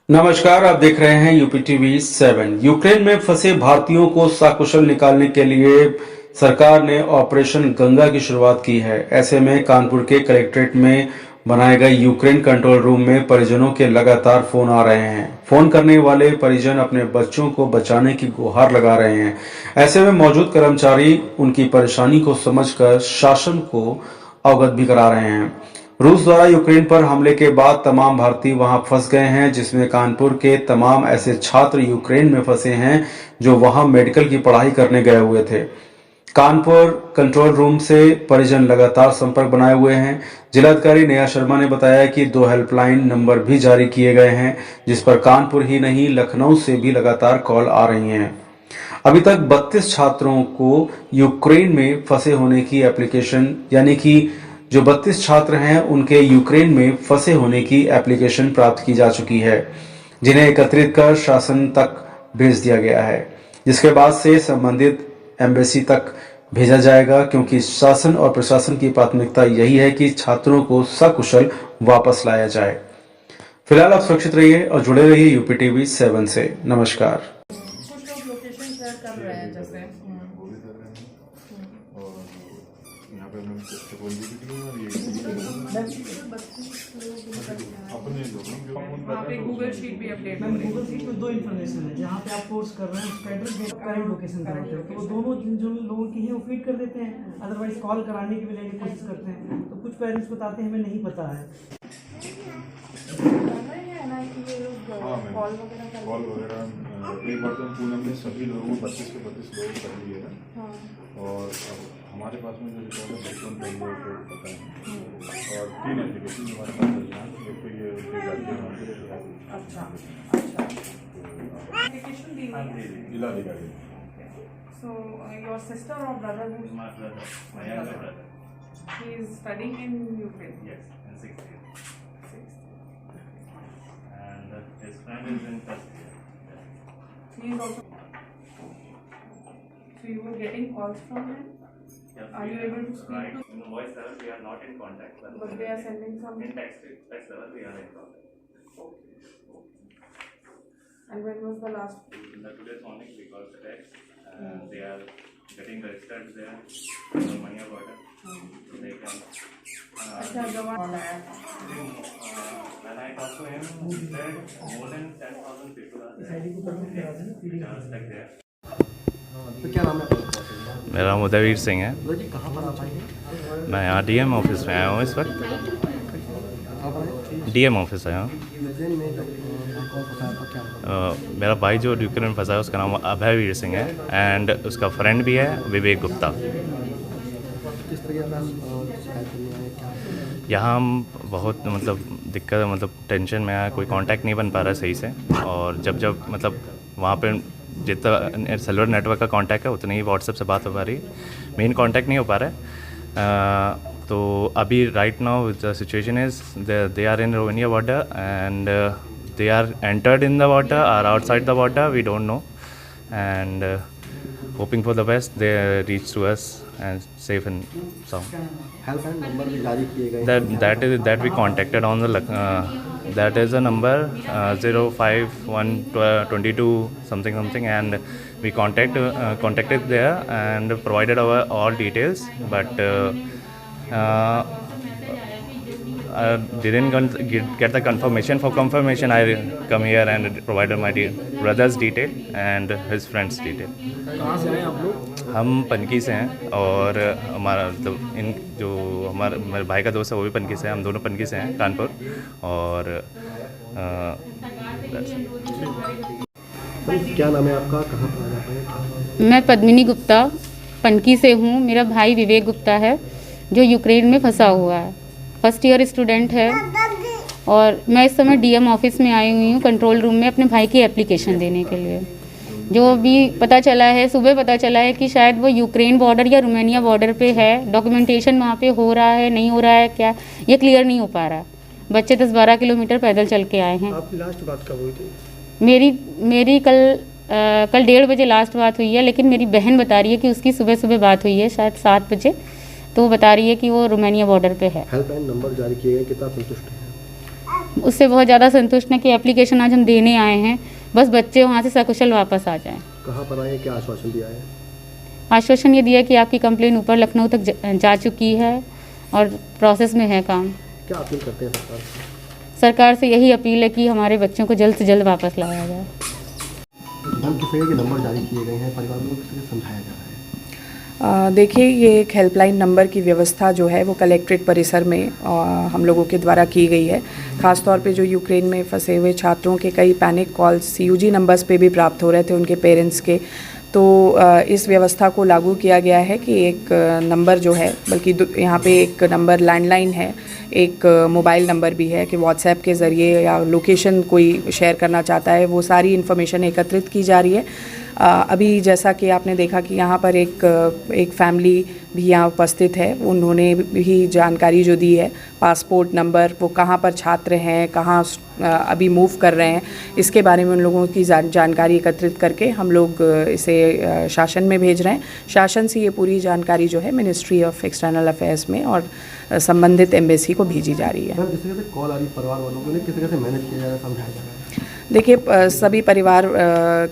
नमस्कार, आप देख रहे हैं यूपी टीवी 7। यूक्रेन में फंसे भारतीयों को सकुशल निकालने के लिए सरकार ने ऑपरेशन गंगा की शुरुआत की है। ऐसे में कानपुर के कलेक्ट्रेट में बनाए गए यूक्रेन कंट्रोल रूम में परिजनों के लगातार फोन आ रहे हैं। फोन करने वाले परिजन अपने बच्चों को बचाने की गुहार लगा रहे हैं। ऐसे में मौजूद कर्मचारी उनकी परेशानी को समझकर शासन को अवगत भी करा रहे हैं। रूस द्वारा यूक्रेन पर हमले के बाद तमाम भारतीय वहां फंस गए हैं, जिसमें कानपुर के तमाम ऐसे छात्र यूक्रेन में फंसे हैं जो वहां मेडिकल की पढ़ाई करने गए हुए थे। कानपुर कंट्रोल रूम से परिजन लगातार संपर्क बनाए हुए हैं। जिलाधिकारी नेहा शर्मा ने बताया कि 2 हेल्पलाइन नंबर भी जारी किए गए हैं, जिस पर कानपुर ही नहीं लखनऊ से भी लगातार कॉल आ रही हैं। अभी तक 32 छात्रों को यूक्रेन में फंसे होने की एप्लीकेशन यानी कि जो 32 छात्र हैं उनके यूक्रेन में फंसे होने की एप्लीकेशन प्राप्त की जा चुकी है, जिन्हें एकत्रित कर शासन तक भेज दिया गया है, जिसके बाद से संबंधित एम्बेसी तक भेजा जाएगा, क्योंकि शासन और प्रशासन की प्राथमिकता यही है कि छात्रों को सकुशल वापस लाया जाए। फिलहाल आप सुरक्षित रहिए और जुड़े रहिए यूपी टीवी 7 से। नमस्कार। कुछ लोग लोकेशन शेयर कर रहे हैं जैसे वो भी कर रहे हैं और यहाँ पे हमने ट्रिपल वीडियो और ये अपने लोगों के वहाँ पे गूगल शीट भी अपडेट हो मैम रही है। गूगल शीट में 2 इन्फॉर्मेशन है, जहाँ पे आप पोस्ट कर रहे हैं उसका एड्रेस करंट लोकेशन कराते हैं, तो वो दोनों जो लोगों की है वो फीड कर देते हैं। अदरवाइज कॉल कराने की भी लेने की कोशिश करते हैं, तो कुछ पेरेंट्स बताते हैं हमें नहीं पता है। कॉल वगैरह एक बार तो हम पूनम में सभी लोगों को 32 के 32 लोग कर लिए हैं और अब हमारे पास में जो रिकॉर्ड है 55 लोगों को पता है और 3 एप्लीकेशन हमारे पास है। एक तो ये अच्छा एप्लीकेशन दी हुई है। जिलाधिकारी। So your sister or brother who's My brother, my younger brother. he is studying in Ukraine. Yes, in 6th year. And his friend is in 1st year. He is also. So you were getting calls from him. Yes, Are we you able to speak Right. to- In voice level, we are not in contact. But they are sending some. In text level, we are in contact. And when was the last? In the today's morning, we got the text, and they are getting registered there in the Mania border. So they can. अच्छा जवाब आया था। When I talked to him, he said more than 10,000 people are there. Stuck there. तो क्या नाम है आपका? मेरा नाम उदयवीर सिंह है। जी कहाँ पर आप आएंगे? मैं यहाँ डीएम ऑफिस में आया हूँ इस वक्त। डीएम ऑफिस आया हूँ। यूक्रेन में जब कौन फंसा था क्या? मेरा भाई जो यूक्रेन में फंसा है उसका नाम अभयवीर सिंह है एंड उसका फ्रेंड भी है विवेक गुप्ता। किस तरह का शिकायत करने आए क्या? यहाँ हम बहुत दिक्कत टेंशन में है, कोई कांटेक्ट नहीं बन पा रहा है सही से, और जब वहाँ पे जितना सेलुलर नेटवर्क का कांटेक्ट है उतनी ही व्हाट्सएप से बात हो पा रही है, मेन कांटेक्ट नहीं हो पा रहा है। तो अभी right now the situation is they are in Romania border and they are entered in the water or outside the water, we don't know, and hoping for the best they reach to us and safe and sound. Helpline number भी जारी किए गए That we contacted on the that is a number 05122 something, and we contacted there and provided our all details, but didn't get the confirmation. For confirmation, I come here and provided my brother's detail and his friend's detail. कहाँ से आए आप लोग? हम पनकी से हैं और हमारा मेरे भाई का दोस्त है वो भी पनकी से है, हम दोनों पनकी से हैं कानपुर। और क्या नाम है आपका, कहाँ पर आ जाते हैं? मैं पद्मिनी गुप्ता पनकी से हूँ। मेरा भाई विवेक गुप्ता है जो यूक्रेन में फंसा हुआ है, फर्स्ट ईयर स्टूडेंट है, और मैं इस समय डीएम ऑफिस में आई हुई हूँ कंट्रोल रूम में अपने भाई की एप्लीकेशन देने के लिए। जो भी पता चला है, सुबह पता चला है कि शायद वो यूक्रेन बॉर्डर या रोमानिया बॉर्डर पे है। डॉक्यूमेंटेशन वहाँ पे हो रहा है नहीं हो रहा है क्या, ये क्लियर नहीं हो पा रहा। बच्चे 10-12 किलोमीटर पैदल चल के आए हैं। आपकी लास्ट बात कब हुई थी? मेरी कल 1:30 बजे लास्ट बात हुई है, लेकिन मेरी बहन बता रही है कि उसकी सुबह सुबह बात हुई है शायद 7 बजे, तो वो बता रही है कि वो रोमानिया बॉर्डर पे है। हेल्पलाइन नंबर जारी किए गए, कितना संतुष्ट है? उससे बहुत ज़्यादा संतुष्ट हैं कि एप्लीकेशन आज हम देने आए हैं, बस बच्चे वहाँ से सकुशल वापस आ जाएं। कहाँ पर आए, क्या आश्वासन दिया है? आश्वासन ये दिया कि आपकी कंप्लेन ऊपर लखनऊ तक जा चुकी है और प्रोसेस में है काम। क्या अपील करते हैं सरकार से? सरकार से यही अपील है कि हमारे बच्चों को जल्द से जल्द वापस लाया जाए। मैम, किस तरह के नंबर जारी किए गए हैं, परिवार को किस तरह समझाया जा रहा है? देखिए, ये एक हेल्पलाइन नंबर की व्यवस्था जो है वो कलेक्ट्रेट परिसर में हम लोगों के द्वारा की गई है। ख़ास तौर पे जो यूक्रेन में फंसे हुए छात्रों के कई पैनिक कॉल्स CUG नंबर्स पे भी प्राप्त हो रहे थे उनके पेरेंट्स के, तो इस व्यवस्था को लागू किया गया है कि एक नंबर जो है, बल्कि यहाँ पे एक नंबर लैंडलाइन है, एक मोबाइल नंबर भी है कि व्हाट्सएप के ज़रिए या लोकेशन कोई शेयर करना चाहता है, वो सारी इन्फॉर्मेशन एकत्रित की जा रही है। अभी जैसा कि आपने देखा कि यहाँ पर एक फैमिली भी यहाँ उपस्थित है, उन्होंने भी जानकारी जो दी है, पासपोर्ट नंबर, वो कहाँ पर छात्र हैं, कहाँ अभी मूव कर रहे हैं, इसके बारे में उन लोगों की जानकारी एकत्रित करके हम लोग इसे शासन में भेज रहे हैं। शासन से ये पूरी जानकारी जो है मिनिस्ट्री ऑफ एक्सटर्नल अफेयर्स में और संबंधित एम्बेसी को भेजी जा रही है। मैम, किस तरह से कॉल आ रही परिवार वालों को, किस तरह से मैनेज किया जा रहा है, समझाया जा रहा है? देखिए, सभी परिवार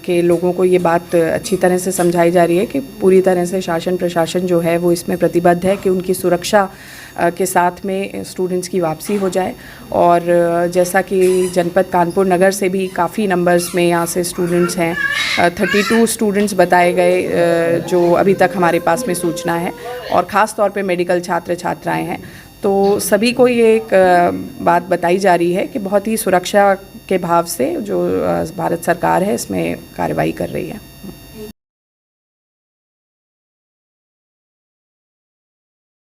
के लोगों को ये बात अच्छी तरह से समझाई जा रही है कि पूरी तरह से शासन प्रशासन जो है वो इसमें प्रतिबद्ध है कि उनकी सुरक्षा के साथ में स्टूडेंट्स की वापसी हो जाए। और जैसा कि जनपद कानपुर नगर से भी काफ़ी नंबर्स में यहाँ से स्टूडेंट्स हैं, 32 स्टूडेंट्स बताए गए जो अभी तक हमारे पास में सूचना है, और ख़ास तौर पे मेडिकल छात्र छात्राएं हैं। तो सभी को ये एक बात बताई जा रही है कि बहुत ही सुरक्षा के भाव से जो भारत सरकार है इसमें कार्रवाई कर रही है।